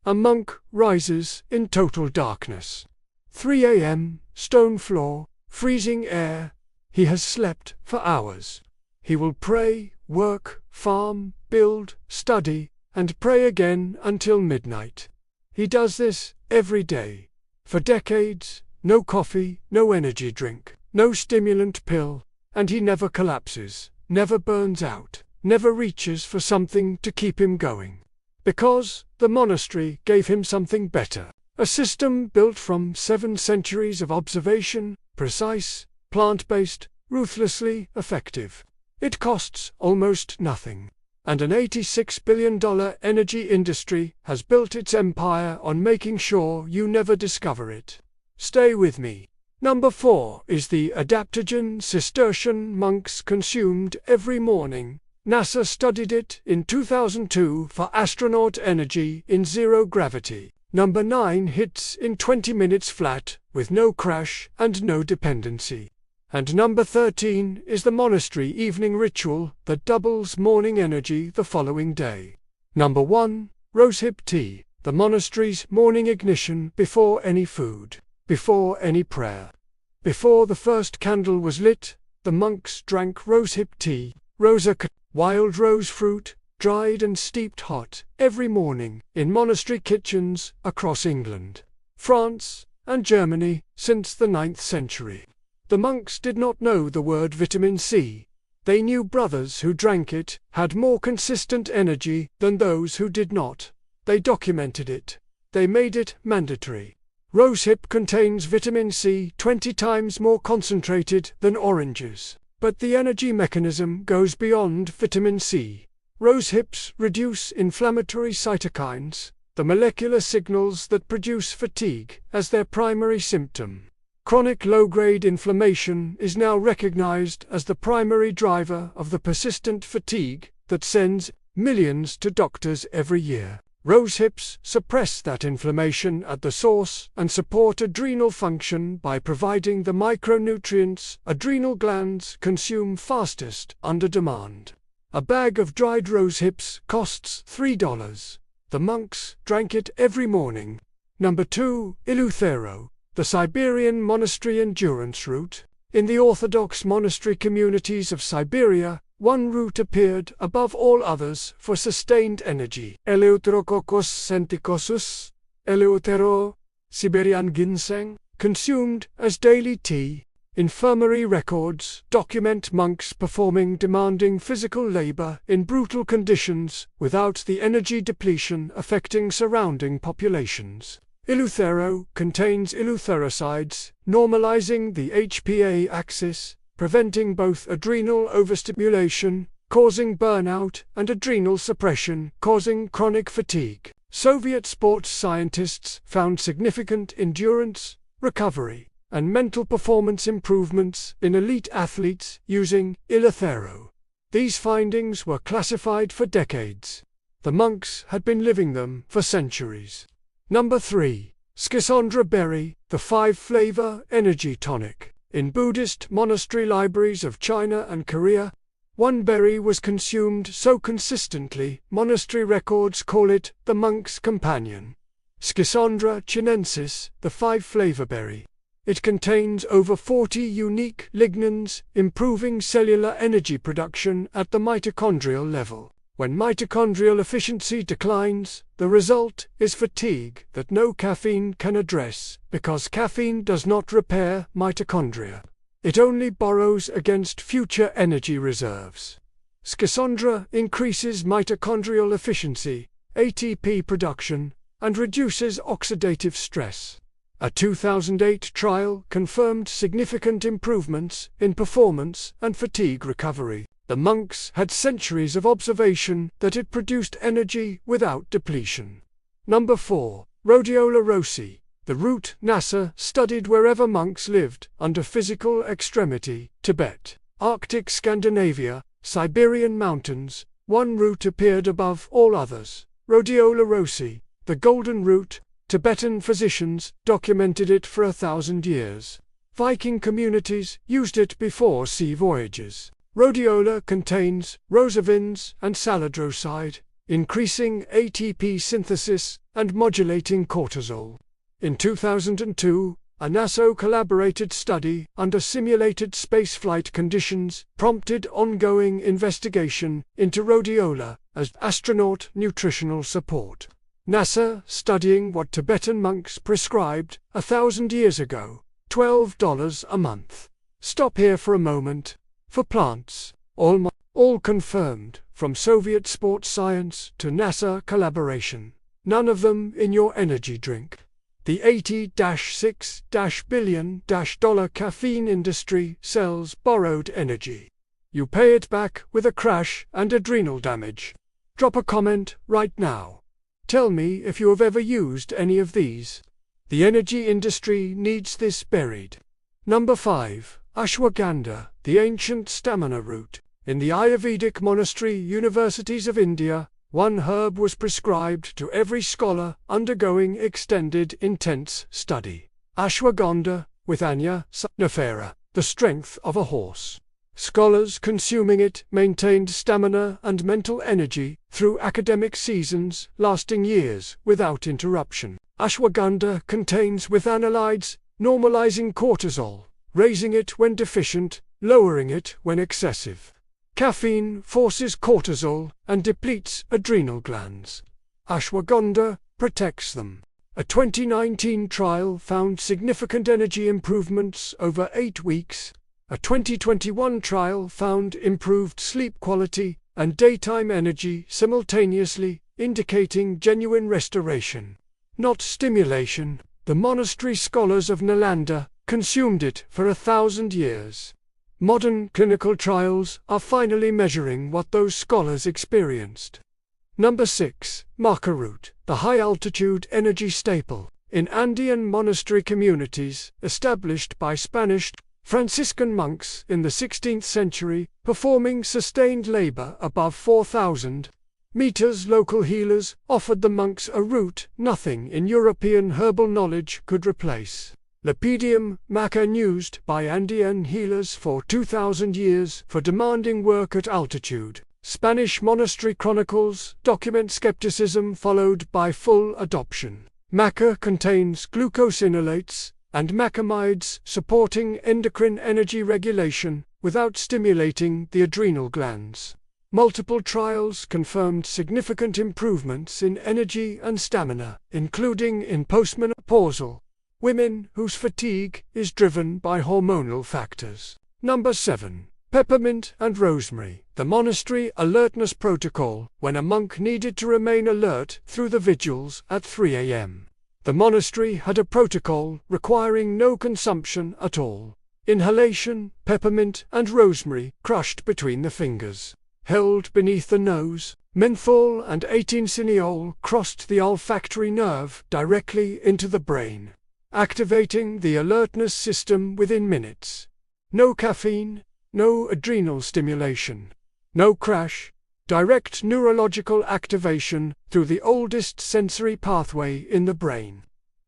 A monk rises in total darkness. 3 a.m., stone floor, freezing air. He has slept for hours. He will pray, work, farm, build, study, and pray again until midnight. He does this every day. For decades, no coffee, no energy drink, no stimulant pill, and he never collapses, never burns out, never reaches for something to keep him going. Because the monastery gave him something better. A system built from 7 centuries of observation, precise, plant-based, ruthlessly effective. It costs almost nothing. And an $86 billion energy industry has built its empire on making sure you never discover it. Stay with me. Number 4 is the adaptogen Cistercian monks consumed every morning. NASA studied it in 2002 for astronaut energy in zero gravity. Number 9 hits in 20 minutes flat, with no crash and no dependency. And number 13 is the monastery evening ritual that doubles morning energy the following day. Number 1, rosehip tea, the monastery's morning ignition before any food, before any prayer. Before the first candle was lit, the monks drank rosehip tea, wild rose fruit, dried and steeped hot, every morning, in monastery kitchens across England, France, and Germany since the 9th century. The monks did not know the word vitamin C. They knew brothers who drank it had more consistent energy than those who did not. They documented it. They made it mandatory. Rosehip contains vitamin C 20 times more concentrated than oranges. But the energy mechanism goes beyond vitamin C. Rosehips reduce inflammatory cytokines, the molecular signals that produce fatigue, as their primary symptom. Chronic low-grade inflammation is now recognized as the primary driver of the persistent fatigue that sends millions to doctors every year. Rosehips suppress that inflammation at the source and support adrenal function by providing the micronutrients adrenal glands consume fastest under demand. A bag of dried rosehips costs $3. The monks drank it every morning. Number 2, Eleuthero, the Siberian monastery endurance route. In the Orthodox monastery communities of Siberia, one route appeared above all others for sustained energy. Eleutherococcus senticosus, Eleuthero, Siberian ginseng, consumed as daily tea. Infirmary records document monks performing demanding physical labor in brutal conditions without the energy depletion affecting surrounding populations. Eleuthero contains eleutherosides, normalizing the HPA axis, preventing both adrenal overstimulation, causing burnout, and adrenal suppression, causing chronic fatigue. Soviet sports scientists found significant endurance, recovery, and mental performance improvements in elite athletes using Eleuthero. These findings were classified for decades. The monks had been living them for centuries. Number 3. Schisandra berry, the 5-flavor energy tonic. In Buddhist monastery libraries of China and Korea, one berry was consumed so consistently, monastery records call it the monk's companion. Schisandra chinensis, the 5-flavor berry. It contains over 40 unique lignans, improving cellular energy production at the mitochondrial level. When mitochondrial efficiency declines, the result is fatigue that no caffeine can address, because caffeine does not repair mitochondria. It only borrows against future energy reserves. Schisandra increases mitochondrial efficiency, ATP production, and reduces oxidative stress. A 2008 trial confirmed significant improvements in performance and fatigue recovery. The monks had centuries of observation that it produced energy without depletion. Number 4. Rhodiola rosei, the root NASA studied wherever monks lived under physical extremity: Tibet, Arctic Scandinavia, Siberian mountains. One route appeared above all others: Rhodiola rosei, the golden route. Tibetan physicians documented it for 1,000 years. Viking communities used it before sea voyages. Rhodiola contains rosavins and saladroside, increasing ATP synthesis and modulating cortisol. In 2002, a NASA-collaborated study under simulated spaceflight conditions prompted ongoing investigation into rhodiola as astronaut nutritional support. NASA studying what Tibetan monks prescribed 1,000 years ago, $12 a month. Stop here for a moment. For plants, all confirmed, from Soviet sports science to NASA collaboration. None of them in your energy drink. The $80-6 billion caffeine industry sells borrowed energy. You pay it back with a crash and adrenal damage. Drop a comment right now. Tell me if you have ever used any of these. The energy industry needs this buried. Number 5. Ashwagandha, the ancient stamina root. In the Ayurvedic monastery universities of India, one herb was prescribed to every scholar undergoing extended intense study. Ashwagandha, with Anya somnifera, the strength of a horse. Scholars consuming it maintained stamina and mental energy through academic seasons lasting years without interruption. Ashwagandha contains withanolides, normalizing cortisol, raising it when deficient, lowering it when excessive. Caffeine forces cortisol and depletes adrenal glands. Ashwagandha protects them. A 2019 trial found significant energy improvements over 8 weeks. A 2021 trial found improved sleep quality and daytime energy simultaneously, indicating genuine restoration, not stimulation. The monastery scholars of Nalanda consumed it for 1,000 years. Modern clinical trials are finally measuring what those scholars experienced. Number 6. Maca root, the high-altitude energy staple. In Andean monastery communities, established by Spanish Franciscan monks in the 16th century, performing sustained labor above 4,000 meters, local healers offered the monks a root nothing in European herbal knowledge could replace. Lepidium maca, used by Andean healers for 2,000 years for demanding work at altitude. Spanish monastery chronicles document skepticism followed by full adoption. Maca contains glucosinolates and macamides supporting endocrine energy regulation without stimulating the adrenal glands. Multiple trials confirmed significant improvements in energy and stamina, including in postmenopausal women whose fatigue is driven by hormonal factors. Number 7. Peppermint and rosemary, the monastery alertness protocol, when a monk needed to remain alert through the vigils at 3 a.m. The monastery had a protocol requiring no consumption at all. Inhalation, peppermint and rosemary crushed between the fingers. Held beneath the nose, menthol and 18-cineol crossed the olfactory nerve directly into the brain, activating the alertness system within minutes. No caffeine, no adrenal stimulation, no crash, direct neurological activation through the oldest sensory pathway in the brain.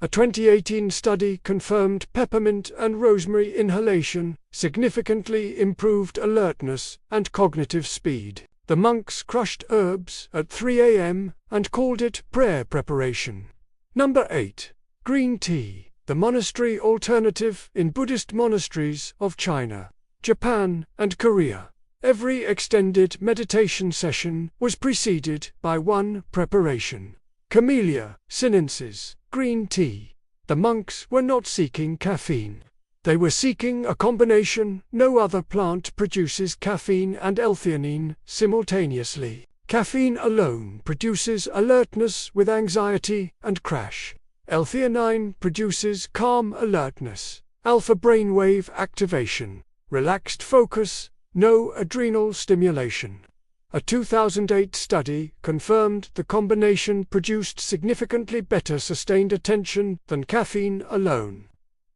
A 2018 study confirmed peppermint and rosemary inhalation significantly improved alertness and cognitive speed. The monks crushed herbs at 3 a.m. and called it prayer preparation. Number 8. Green tea, the monastery alternative in Buddhist monasteries of China, Japan, and Korea. Every extended meditation session was preceded by one preparation. Camellia sinensis, green tea. The monks were not seeking caffeine. They were seeking a combination. No other plant produces caffeine and L-theanine simultaneously. Caffeine alone produces alertness with anxiety and crash. L-theanine produces calm alertness, alpha brainwave activation, relaxed focus, no adrenal stimulation. A 2008 study confirmed the combination produced significantly better sustained attention than caffeine alone.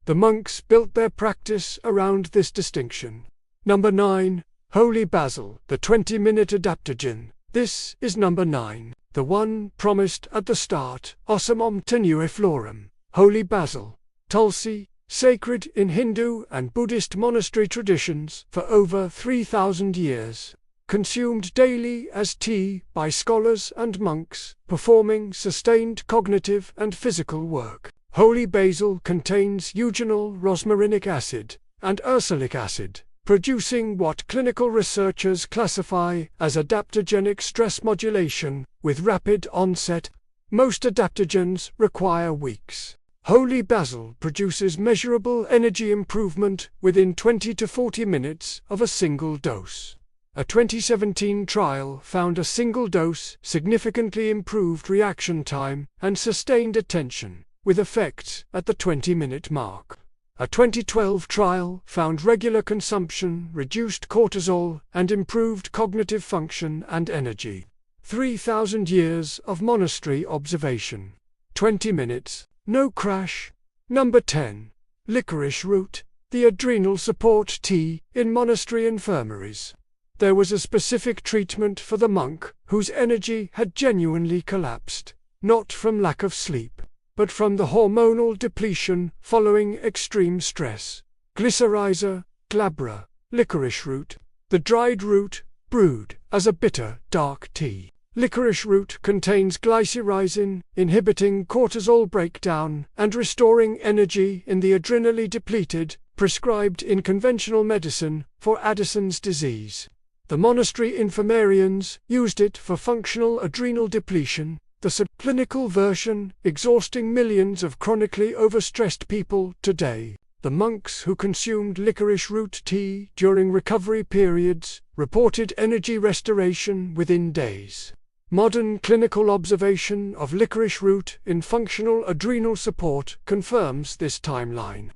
The monks built their practice around this distinction. Number 9. Holy basil, the 20-minute adaptogen. This is number 9, the one promised at the start, Ocimum tenuiflorum. Holy basil, Tulsi, sacred in Hindu and Buddhist monastery traditions for over 3,000 years. consumed daily as tea by scholars and monks performing sustained cognitive and physical work. Holy basil contains eugenol rosmarinic acid and ursolic acid, producing what clinical researchers classify as adaptogenic stress modulation with rapid onset. Most adaptogens require weeks. Holy basil produces measurable energy improvement within 20 to 40 minutes of a single dose. A 2017 trial found a single dose significantly improved reaction time and sustained attention, with effects at the 20-minute mark. A 2012 trial found regular consumption reduced cortisol and improved cognitive function and energy. 3,000 years of monastery observation. 20 minutes. No crash. Number 10. Licorice root, the adrenal support tea in monastery infirmaries. There was a specific treatment for the monk whose energy had genuinely collapsed, not from lack of sleep, but from the hormonal depletion following extreme stress. Glycyrrhiza glabra, licorice root, the dried root, brewed as a bitter, dark tea. Licorice root contains glycyrrhizin, inhibiting cortisol breakdown and restoring energy in the adrenally depleted, prescribed in conventional medicine for Addison's disease. The monastery infirmarians used it for functional adrenal depletion, the subclinical version exhausting millions of chronically overstressed people today. The monks who consumed licorice root tea during recovery periods reported energy restoration within days. Modern clinical observation of licorice root in functional adrenal support confirms this timeline.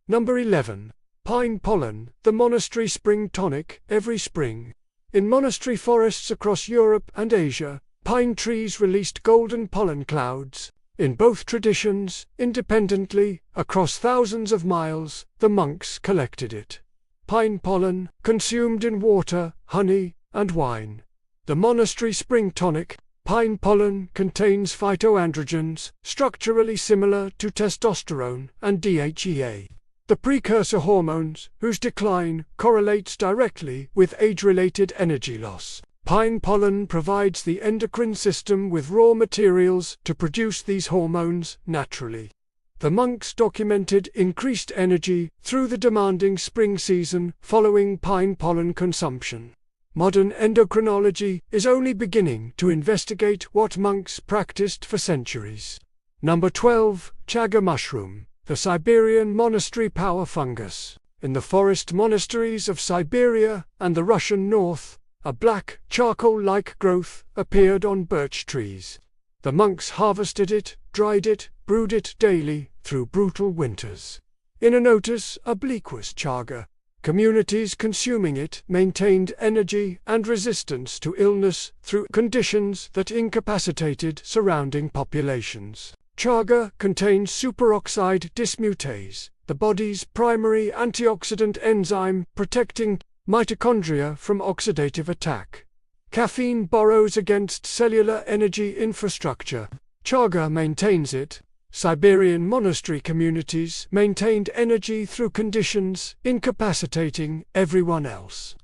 Number 11. Pine pollen, the monastery spring tonic. Every spring, in monastery forests across Europe and Asia, pine trees released golden pollen clouds. In both traditions, independently, across thousands of miles, the monks collected it. Pine pollen, consumed in water, honey, and wine. The monastery spring tonic, pine pollen, contains phytoandrogens, structurally similar to testosterone and DHEA, the precursor hormones whose decline correlates directly with age-related energy loss. Pine pollen provides the endocrine system with raw materials to produce these hormones naturally. The monks documented increased energy through the demanding spring season following pine pollen consumption. Modern endocrinology is only beginning to investigate what monks practiced for centuries. Number 12. Chaga mushroom, the Siberian monastery power fungus. In the forest monasteries of Siberia and the Russian north, a black, charcoal-like growth appeared on birch trees. The monks harvested it, dried it, brewed it daily through brutal winters. In a notice obliquus chaga, communities consuming it maintained energy and resistance to illness through conditions that incapacitated surrounding populations. Chaga contains superoxide dismutase, the body's primary antioxidant enzyme protecting mitochondria from oxidative attack. Caffeine borrows against cellular energy infrastructure. Chaga maintains it. Siberian monastery communities maintained energy through conditions incapacitating everyone else.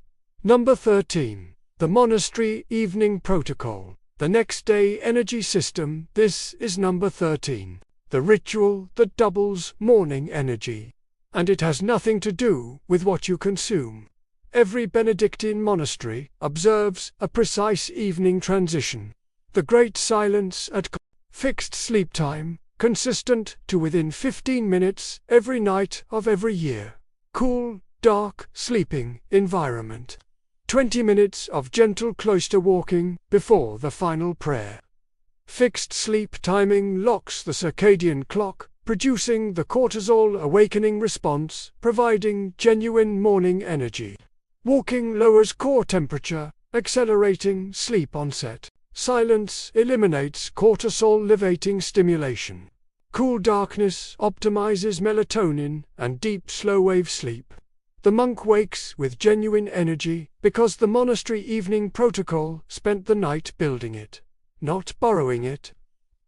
Number 13. The monastery evening protocol, the next day energy system. This is number 13. The ritual that doubles morning energy. And it has nothing to do with what you consume. Every Benedictine monastery observes a precise evening transition. The great silence at fixed sleep time, consistent to within 15 minutes every night of every year. Cool, dark, sleeping environment. 20 minutes of gentle cloister walking before the final prayer. Fixed sleep timing locks the circadian clock, producing the cortisol awakening response, providing genuine morning energy. Walking lowers core temperature, accelerating sleep onset. Silence eliminates cortisol-elevating stimulation. Cool darkness optimizes melatonin and deep slow-wave sleep. The monk wakes with genuine energy because the monastery evening protocol spent the night building it, not borrowing it.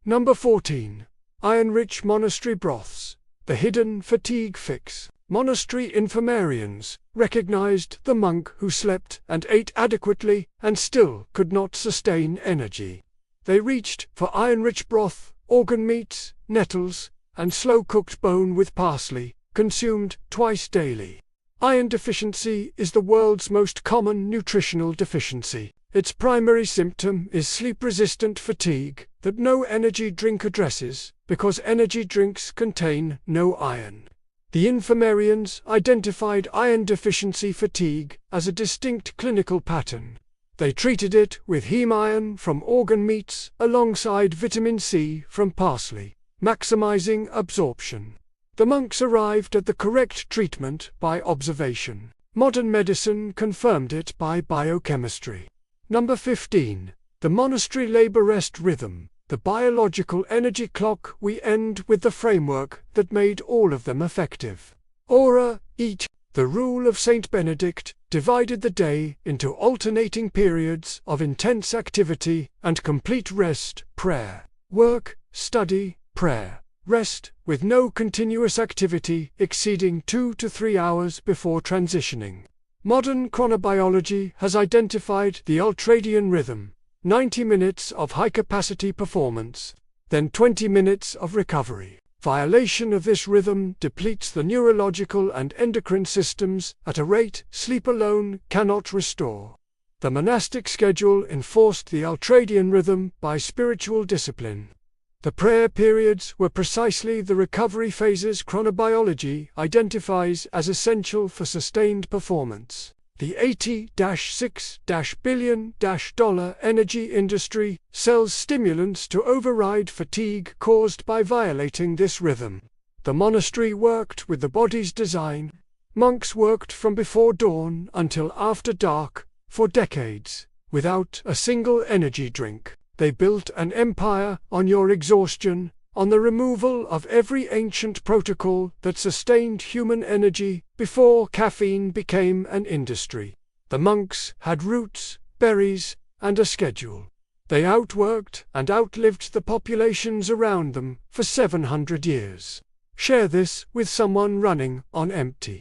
Number 14. Iron-rich monastery broths, the hidden fatigue fix. Monastery infirmarians recognized the monk who slept and ate adequately and still could not sustain energy. They reached for iron-rich broth, organ meats, nettles, and slow-cooked bone with parsley, consumed twice daily. Iron deficiency is the world's most common nutritional deficiency. Its primary symptom is sleep-resistant fatigue that no energy drink addresses, because energy drinks contain no iron. The infirmarians identified iron deficiency fatigue as a distinct clinical pattern. They treated it with heme iron from organ meats alongside vitamin C from parsley, maximizing absorption. The monks arrived at the correct treatment by observation. Modern medicine confirmed it by biochemistry. Number 15. The monastery labor-rest rhythm, the biological energy clock. We end with the framework that made all of them effective. Ora, eat. The rule of Saint Benedict divided the day into alternating periods of intense activity and complete rest, prayer, work, study, prayer, rest, with no continuous activity exceeding 2 to 3 hours before transitioning. Modern chronobiology has identified the ultradian rhythm, 90 minutes of high-capacity performance, then 20 minutes of recovery. Violation of this rhythm depletes the neurological and endocrine systems at a rate sleep alone cannot restore. The monastic schedule enforced the ultradian rhythm by spiritual discipline. The prayer periods were precisely the recovery phases chronobiology identifies as essential for sustained performance. The $80-6 billion energy industry sells stimulants to override fatigue caused by violating this rhythm. The monastery worked with the body's design. Monks worked from before dawn until after dark, for decades, without a single energy drink. They built an empire on your exhaustion, on the removal of every ancient protocol that sustained human energy before caffeine became an industry. The monks had roots, berries, and a schedule. They outworked and outlived the populations around them for 700 years. Share this with someone running on empty.